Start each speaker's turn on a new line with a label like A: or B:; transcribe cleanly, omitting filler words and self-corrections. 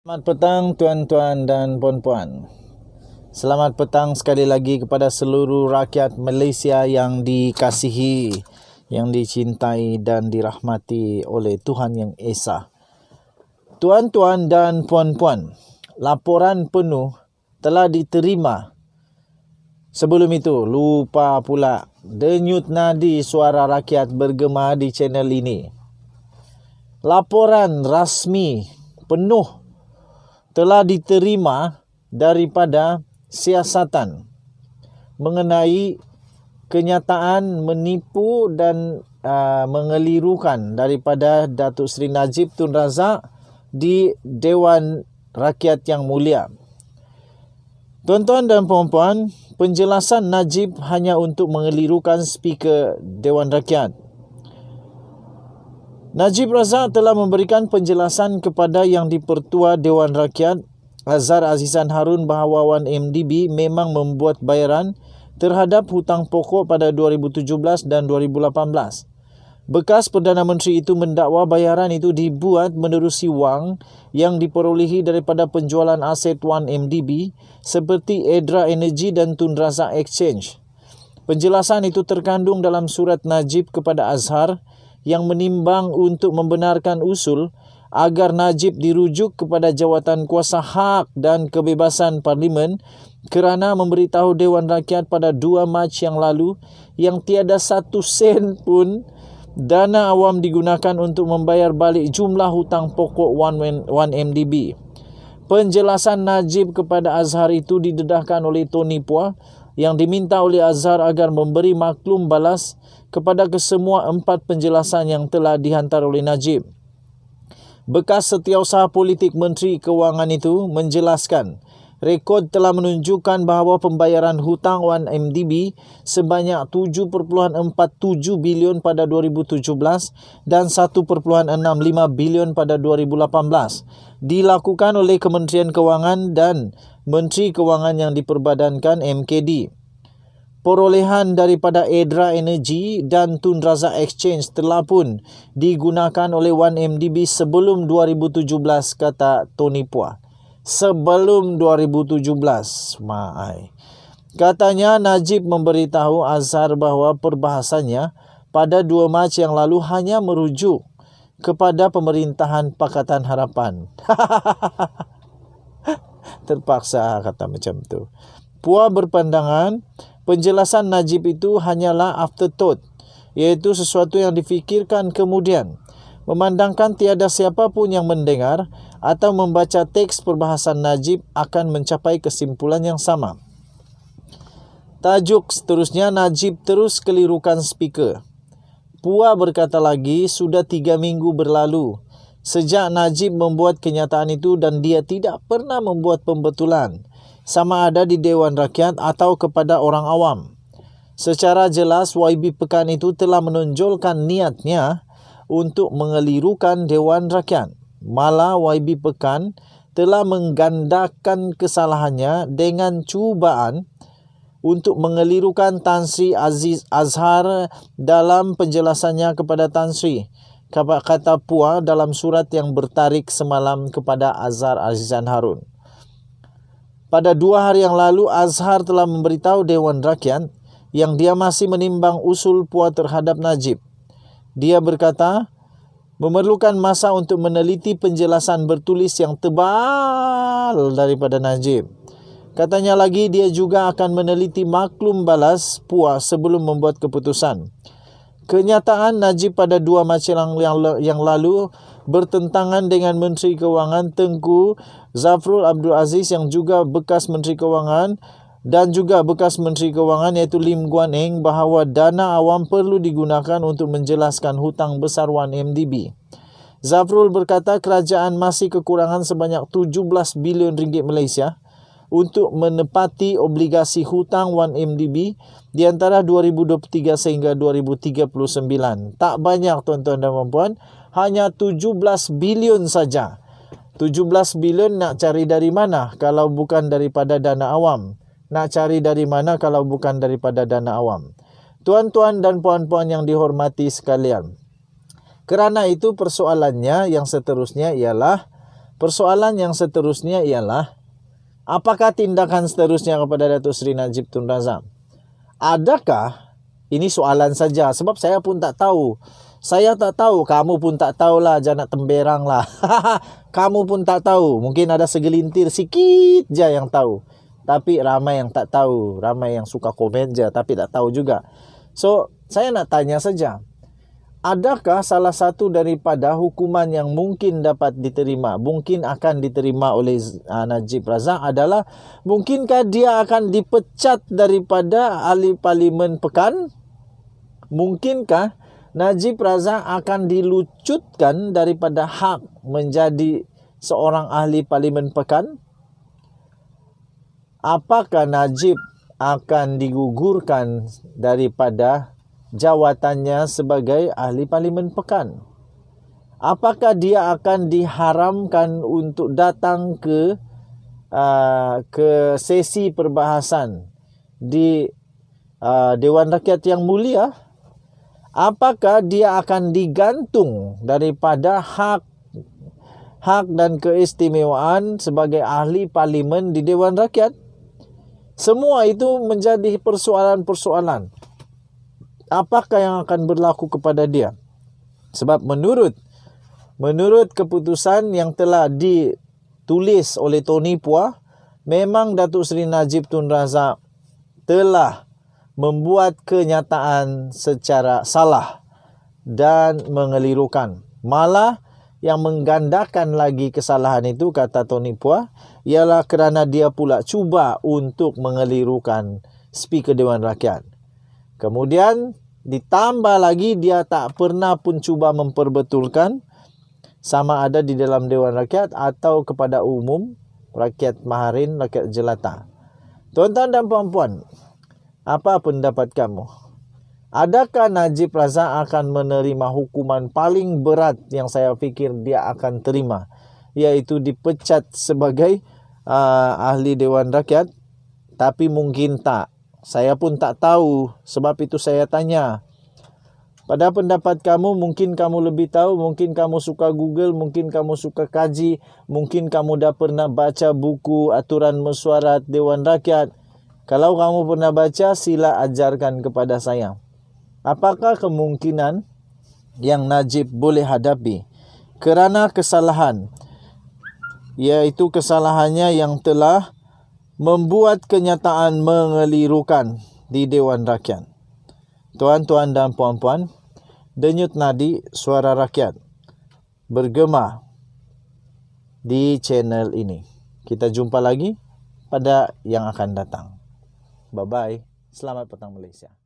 A: Selamat petang tuan-tuan dan puan-puan. Selamat petang sekali lagi kepada seluruh rakyat Malaysia yang dikasihi, yang dicintai dan dirahmati oleh Tuhan Yang Esa. Tuan-tuan dan puan-puan, laporan penuh telah diterima. Sebelum itu, lupa pula, denyut nadi suara rakyat bergema di channel ini. Laporan rasmi penuh telah diterima daripada siasatan mengenai kenyataan menipu dan mengelirukan daripada Datuk Seri Najib Tun Razak di Dewan Rakyat yang Mulia. Tuan-tuan dan puan-puan, penjelasan Najib hanya untuk mengelirukan Speaker Dewan Rakyat. Najib Razak telah memberikan penjelasan kepada Yang di-Pertua Dewan Rakyat Azhar Azizan Harun bahawa 1MDB memang membuat bayaran terhadap hutang pokok pada 2017 dan 2018. Bekas Perdana Menteri itu mendakwa bayaran itu dibuat menerusi wang yang diperolehi daripada penjualan aset 1MDB seperti Edra Energy dan Tun Razak Exchange. Penjelasan itu terkandung dalam surat Najib kepada Azhar yang menimbang untuk membenarkan usul agar Najib dirujuk kepada jawatan kuasa hak dan kebebasan Parlimen kerana memberitahu Dewan Rakyat pada 2 Mac yang lalu yang tiada 1 sen pun dana awam digunakan untuk membayar balik jumlah hutang pokok 1MDB. Penjelasan Najib kepada Azhar itu didedahkan oleh Tony Phua yang diminta oleh Azhar agar memberi maklum balas kepada kesemua 4 penjelasan yang telah dihantar oleh Najib. Bekas Setiausaha Politik Menteri Kewangan itu menjelaskan rekod telah menunjukkan bahawa pembayaran hutang 1MDB sebanyak 7.47 bilion pada 2017 dan 1.65 bilion pada 2018 dilakukan oleh Kementerian Kewangan dan Menteri Kewangan yang diperbadankan MKD. Perolehan daripada Edra Energy dan Tun Razak Exchange telah pun digunakan oleh 1MDB sebelum 2017, kata Tony Phua. Sebelum 2017, maai. Katanya Najib memberitahu Azhar bahawa perbahasannya pada 2 Mac yang lalu hanya merujuk kepada pemerintahan Pakatan Harapan. Terpaksa kata macam tu. Phua berpandangan penjelasan Najib itu hanyalah afterthought, iaitu sesuatu yang difikirkan kemudian, memandangkan tiada siapa pun yang mendengar atau membaca teks perbahasan Najib akan mencapai kesimpulan yang sama. Tajuk seterusnya, Najib terus kelirukan Speaker. Phua berkata lagi, sudah 3 minggu berlalu sejak Najib membuat kenyataan itu dan dia tidak pernah membuat pembetulan, sama ada di Dewan Rakyat atau kepada orang awam. Secara jelas, YB Pekan itu telah menonjolkan niatnya untuk mengelirukan Dewan Rakyat. Malah YB Pekan telah menggandakan kesalahannya dengan cubaan untuk mengelirukan Tan Sri Azhar dalam penjelasannya kepada Tan Sri, kata Phua dalam surat yang bertarik semalam kepada Azhar Azizan Harun. Pada 2 hari yang lalu, Azhar telah memberitahu Dewan Rakyat yang dia masih menimbang usul Phua terhadap Najib. Dia berkata, memerlukan masa untuk meneliti penjelasan bertulis yang tebal daripada Najib. Katanya lagi, dia juga akan meneliti maklum balas Phua sebelum membuat keputusan. Kenyataan Najib pada 2 Mac yang lalu bertentangan dengan Menteri Kewangan Tengku Zafrul Abdul Aziz yang juga bekas Menteri Kewangan dan juga bekas Menteri Kewangan iaitu Lim Guan Eng bahawa dana awam perlu digunakan untuk menjelaskan hutang besar 1MDB. Zafrul berkata kerajaan masih kekurangan sebanyak 17 bilion ringgit Malaysia untuk menepati obligasi hutang 1MDB di antara 2023 sehingga 2039. Tak banyak tuan-tuan dan puan-puan, hanya 17 bilion saja. 17 bilion nak cari dari mana kalau bukan daripada dana awam? Nak cari dari mana kalau bukan daripada dana awam? Tuan-tuan dan puan-puan yang dihormati sekalian, kerana itu persoalannya yang seterusnya ialah Persoalan yang seterusnya ialah, apakah tindakan seterusnya kepada Datuk Seri Najib Tun Razak? Adakah, ini soalan saja sebab saya pun tak tahu. Saya tak tahu, kamu pun tak tahulah, jangan nak temberang lah. Kamu pun tak tahu, mungkin ada segelintir sikit je yang tahu. Tapi ramai yang tak tahu, ramai yang suka komen je tapi tak tahu juga. So, saya nak tanya saja. Adakah salah satu daripada hukuman yang mungkin dapat diterima, mungkin akan diterima oleh Najib Razak adalah, mungkinkah dia akan dipecat daripada ahli parlimen Pekan? Mungkinkah Najib Razak akan dilucutkan daripada hak menjadi seorang ahli parlimen Pekan? Apakah Najib akan digugurkan daripada jawatannya sebagai ahli parlimen Pekan? Apakah dia akan diharamkan untuk datang ke sesi perbahasan di Dewan Rakyat yang mulia? Apakah dia akan digantung daripada hak dan keistimewaan sebagai ahli parlimen di Dewan Rakyat? Semua itu menjadi persoalan-persoalan. Apakah yang akan berlaku kepada dia? Sebab menurut keputusan yang telah ditulis oleh Tony Puah, memang Datuk Seri Najib Tun Razak telah membuat kenyataan secara salah dan mengelirukan. Malah yang menggandakan lagi kesalahan itu, kata Tony Puah, ialah kerana dia pula cuba untuk mengelirukan Speaker Dewan Rakyat. Kemudian ditambah lagi dia tak pernah pun cuba memperbetulkan sama ada di dalam Dewan Rakyat atau kepada umum rakyat Maharin, rakyat jelata. Tuan-tuan dan puan-puan, apa pendapat kamu? Adakah Najib Razak akan menerima hukuman paling berat yang saya fikir dia akan terima, iaitu dipecat sebagai ahli Dewan Rakyat? Tapi mungkin tak. Saya pun tak tahu, sebab itu saya tanya. Pada pendapat kamu, mungkin kamu lebih tahu, mungkin kamu suka Google, mungkin kamu suka kaji, mungkin kamu dah pernah baca buku aturan mesyuarat Dewan Rakyat. Kalau kamu pernah baca, sila ajarkan kepada saya. Apakah kemungkinan yang Najib boleh hadapi kerana kesalahan, iaitu kesalahannya yang telah membuat kenyataan mengelirukan di Dewan Rakyat? Tuan-tuan dan puan-puan, denyut nadi suara rakyat bergema di channel ini. Kita jumpa lagi pada yang akan datang. Bye-bye. Selamat petang Malaysia.